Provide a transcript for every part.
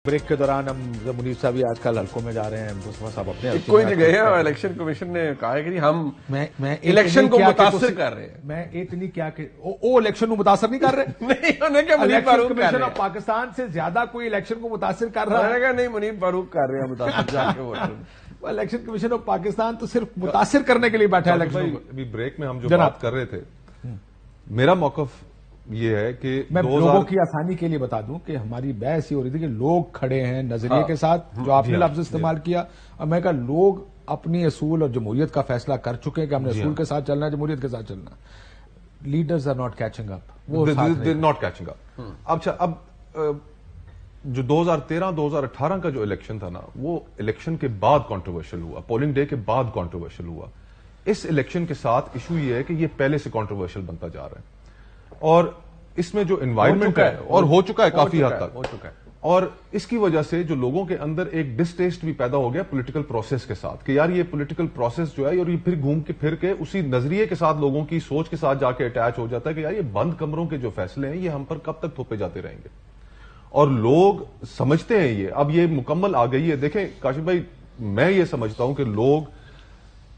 Break के दौरान हम मुनीर साहब भी आजकल हल्कों में जा रहे हैं, मुस्तफा साहब अपने कोई नहीं गए हैं और इलेक्शन कमीशन ने कहा है कि हम इलेक्शन को मुतासर कर रहे हैं। मैं इतनी क्या कि ओ इलेक्शन को मुतासर नहीं कर रहे नहीं उन्हें क्या मुनीर फारूक कमीशन ऑफ पाकिस्तान से ज्यादा कोई इलेक्शन को मुतासर कर रहा है? नहीं मुनीर फारूक कर रहे हैं मुतासर जाके vote. Election commission of Pakistan तो सिर्फ मुतासर करने के लिए बैठा है इलेक्शन। अभी ब्रेक में हम जो बात कर रहे थे, मेरा मौकफ ये है कि मैं लोगों की आसानी के लिए बता दूं कि हमारी बहस ये हो रही थी कि लोग खड़े हैं नजरिए के साथ, जो आपने लफ्ज इस्तेमाल किया, और मैं कहा लोग अपनी असूल और जमहूरियत का फैसला कर चुके हैं कि हमने असूल के साथ चलना है, जमहूरियत के साथ चलना। Leaders are not catching up, वो नॉट कैचिंग अप। अच्छा, अब जो 2013-2018 का जो इलेक्शन था ना, वो इलेक्शन के बाद कंट्रोवर्शियल हुआ, पोलिंग डे के बाद कंट्रोवर्शियल हुआ। इस इलेक्शन के साथ इशू ये है कि ये पहले से कंट्रोवर्शियल बनता जा रहा है, और इसमें जो एनवायरनमेंट है और हो चुका है काफी हद तक हो चुका है, और इसकी वजह से जो लोगों के अंदर एक डिसटेस्ट भी पैदा हो गया पॉलिटिकल प्रोसेस के साथ कि यार ये पॉलिटिकल प्रोसेस जो है, और ये फिर घूम के फिर के उसी नजरिए के साथ लोगों की सोच के साथ जाके अटैच हो जाता है कि यार ये बंद कमरों के जो फैसले हैं ये हम पर कब तक थोपे जाते रहेंगे। और लोग समझते हैं ये अब ये मुकम्मल आ गई है। देखें काशिफ भाई, मैं ये समझता हूं कि लोग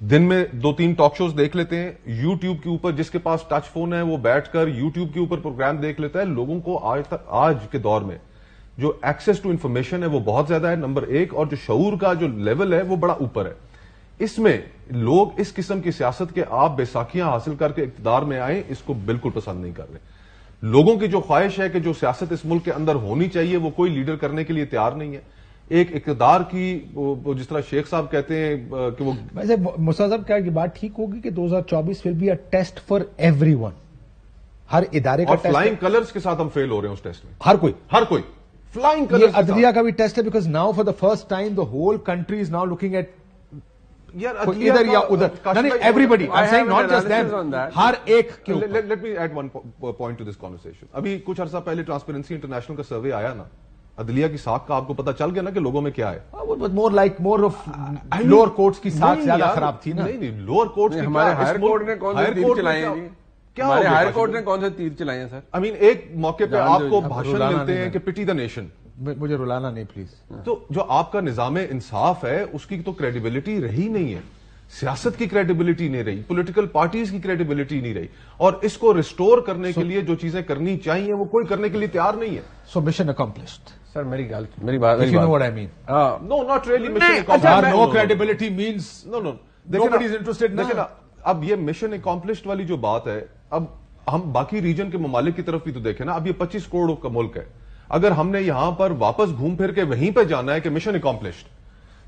दिन में 2-3 टॉक शोज देख लेते हैं यूट्यूब के ऊपर, जिसके पास टच फोन है वो बैठकर यूट्यूब के ऊपर प्रोग्राम देख लेता है। लोगों को आज के दौर में जो एक्सेस टू इंफॉर्मेशन है वो बहुत ज्यादा है, नंबर एक, और जो शऊर का जो लेवल है वो बड़ा ऊपर है। इसमें लोग इस किस्म की सियासत के आप बैसाखियां हासिल करके इक्तदार में आए, इसको बिल्कुल पसंद नहीं कर रहे। लोगों की जो ख्वाहिश है कि जो सियासत इस मुल्क के अंदर होनी चाहिए वो कोई लीडर करने के लिए तैयार नहीं है। एक इक़्तिदार की वो जिस तरह शेख साहब कहते हैं कि वो, वैसे मुस्तफा साहब क्या बात ठीक होगी कि 2024 will be a test for everyone, हर इदारे का टेस्ट, फ्लाइंग कलर्स के साथ हम फेल हो रहे हैं उस टेस्ट में, हर कोई फ्लाइंग कलर्स। अदलिया का भी टेस्ट है, because now for the first time the whole country is now looking at इधर या उधर, everybody, I am saying not just them, हर एक के ऊपर। Let me add one point to this conversation. अभी कुछ अर्सा पहले ट्रांसपेरेंसी इंटरनेशनल का सर्वे आया ना, अदलिया की साख का आपको पता चल गया ना कि लोगों में क्या है। मोर ऑफ लोअर कोर्ट्स की साख ज्यादा खराब थी ना। नहीं, लोअर कोर्ट्स की, हमारे हायर कोर्ट ने कौन से तीर चलाए हैं? क्या हमारे हायर कोर्ट ने कौन से तीर चलाए हैं सर? आई मीन एक मौके पे आपको भाषण मिलते हैं कि पिटी द नेशन। मुझे रुलाना नहीं प्लीज। तो जो आपका निजाम इंसाफ है उसकी तो क्रेडिबिलिटी रही नहीं है, सियासत की क्रेडिबिलिटी नहीं रही, पॉलिटिकल पार्टीज की क्रेडिबिलिटी नहीं रही, और इसको रिस्टोर करने के लिए जो चीजें करनी चाहिए वो कोई करने के लिए तैयार नहीं है। So mission accomplished. सर मेरी बात you know what I mean? No, not really mission accomplished. No credibility means no. Nobody is interested. देखिए ना, अब ये मिशन अकम्प्लिश्ड वाली जो बात है, अब हम बाकी रीजन के ममालिक की तरफ भी तो देखें ना। अब ये 25 करोड़ का मुल्क है, अगर हमने यहां पर वापस घूम फिर के वहीं पे जाना है कि मिशन अकम्प्लिश्ड,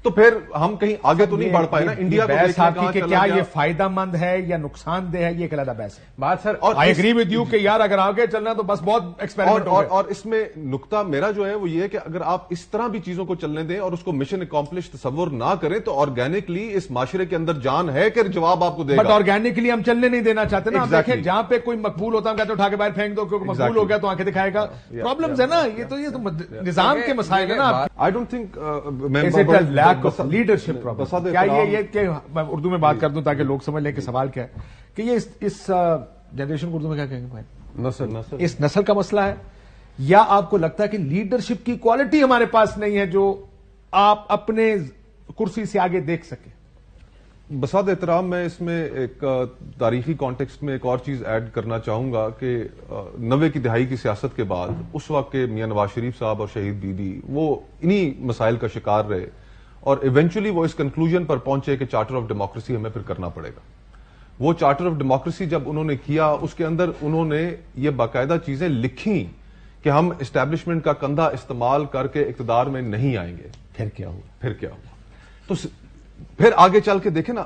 तो फिर हम कहीं आगे तो नहीं बढ़ पाए ना। इंडिया को देखने कि क्या ये फायदेमंद है या नुकसानदेह है, ये एक अलग बहस है। बात सर, और आई एग्री विद यू कि यार अगर आगे चलना तो बस बहुत एक्सपेरिमेंट हो गए। और इसमें नुकता मेरा जो है वो ये है कि अगर आप इस तरह भी चीजों को चलने दें और उसको मिशन अकम्प्लिश तस्वुर ना करें, तो ऑर्गेनिकली इस माशरे के अंदर जान है कि जवाब आपको देगा। बट ऑर्गेनिकली हम चलने नहीं देना चाहते ना। देखें जहां पे कोई मकबूल होता है कहते उठा के बाहर फेंक दो, क्योंकि मकबूल हो गया तो आंखें दिखाएगा। प्रॉब्लम्स है ना, ये तो निजाम के मसाइल है ना। I don't think lack of leadership. क्या ये कि मैं उर्दू में बात कर दूं ताकि लोग समझ लें कि सवाल क्या है, कि ये इस जनरेशन को उर्दू में क्या कहेंगे भाई, नस्ल, इस नस्ल का मसला है, या आपको लगता है कि लीडरशिप की क्वालिटी हमारे पास नहीं है जो आप अपने कुर्सी से आगे देख सके? बसात एहतराम मैं इसमें एक तारीखी कॉन्टेक्स्ट में एक और चीज ऐड करना चाहूंगा कि 90 की दहाई की सियासत के बाद उस वक्त के मियां नवाज शरीफ साहब और शहीद बीबी वो इन्हीं मसाइल का शिकार रहे, और इवेंचुअली वो इस कंक्लूजन पर पहुंचे कि चार्टर ऑफ डेमोक्रेसी हमें फिर करना पड़ेगा। वो चार्टर ऑफ डेमोक्रेसी जब उन्होंने किया, उसके अंदर उन्होंने ये बाकायदा चीजें लिखी कि हम एस्टैब्लिशमेंट का कंधा इस्तेमाल करके इक्तदार में नहीं आएंगे। फिर क्या हुआ? तो फिर आगे चल के देखे ना,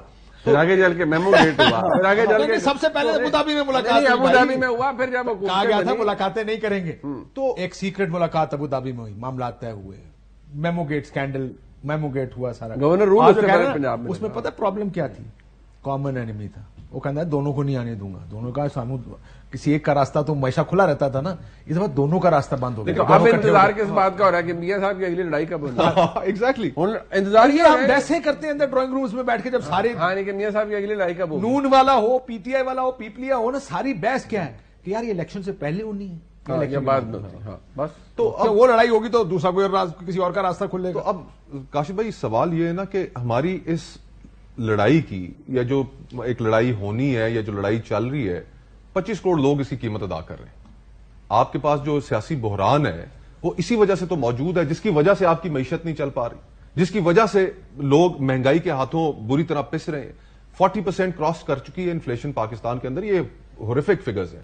फिर आगे चल के मेमो गेट हुआ, फिर आगे चल के सबसे पहले अबूधाबी में मुलाकात, अबूधाबी में हुआ, फिर जब कहा गया था मुलाकातें नहीं करेंगे, तो एक सीक्रेट मुलाकात अबूधाबी में हुई, मामला तय हुए, memo gate scandal, memo gate हुआ सारा। गवर्नर रूल पंजाब में, उसमें पता प्रॉब्लम क्या थी? कॉमन एनिमी था। वो कहता है दोनों को नहीं आने दूंगा, दोनों का सामू किसी एक का रास्ता तो हमेशा खुला रहता था ना, इस बार दोनों का रास्ता बंद हो गया। अब इंतजार किस बात का हो रहा है कि मियां साहब की अगली लड़ाई कब होगी? एग्जैक्टली इंतजार ये हम वैसे करते हैं अंदर ड्राइंग रूम्स में बैठ के, जब सारे मियां साहब की अगली लड़ाई कब होगी? नून वाला हो, पीटीआई वाला हो, पीपलिया हो ना, सारी बहस क्या है कि यार ये इलेक्शन से पहले होनी है, بعد میں بس تو وہ لڑائی ہوگی تو دوسرا کوئی کسی اور کا راستہ کھلے گا. تو اب کاشف بھائی سوال یہ ہے نا کہ ہماری اس لڑائی کی یا جو ایک لڑائی ہونی ہے یا جو لڑائی چل رہی ہے 25 کروڑ لوگ اس کی قیمت ادا کر رہے ہیں. آپ کے پاس جو سیاسی بحران ہے وہ اسی وجہ سے تو موجود ہے جس کی وجہ سے آپ کی معیشت نہیں چل پا رہی, جس کی وجہ سے لوگ مہنگائی کے ہاتھوں بری طرح پس رہے ہیں. 40% کراس کر چکی ہے انفلیشن پاکستان کے اندر, یہ ہوریفک فگرز ہیں.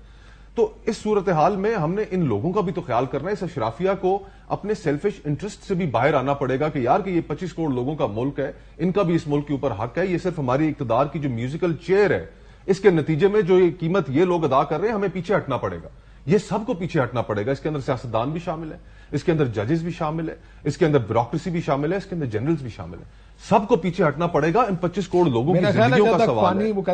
تو اس صورتحال میں ہم نے ان لوگوں کا بھی تو خیال کرنا ہے. اس اشرافیہ کو اپنے سیلفش انٹرسٹ سے بھی باہر آنا پڑے گا کہ یار کہ یہ 25 کروڑ لوگوں کا ملک ہے, ان کا بھی اس ملک کے اوپر حق ہے. یہ صرف ہماری اقتدار کی جو میوزیکل چیئر ہے اس کے نتیجے میں جو یہ قیمت یہ لوگ ادا کر رہے ہیں ہمیں پیچھے ہٹنا پڑے گا. یہ سب کو پیچھے ہٹنا پڑے گا. اس کے اندر سیاستدان بھی شامل ہے, اس کے اندر ججز بھی شامل ہے, اس کے اندر بیوروکریسی بھی شامل ہے, اس کے اندر جنرلز بھی شامل ہے. سب کو پیچھے ہٹنا پڑے گا. ان 25 کروڑ لوگوں کی زندگیوں کا سوال ہے.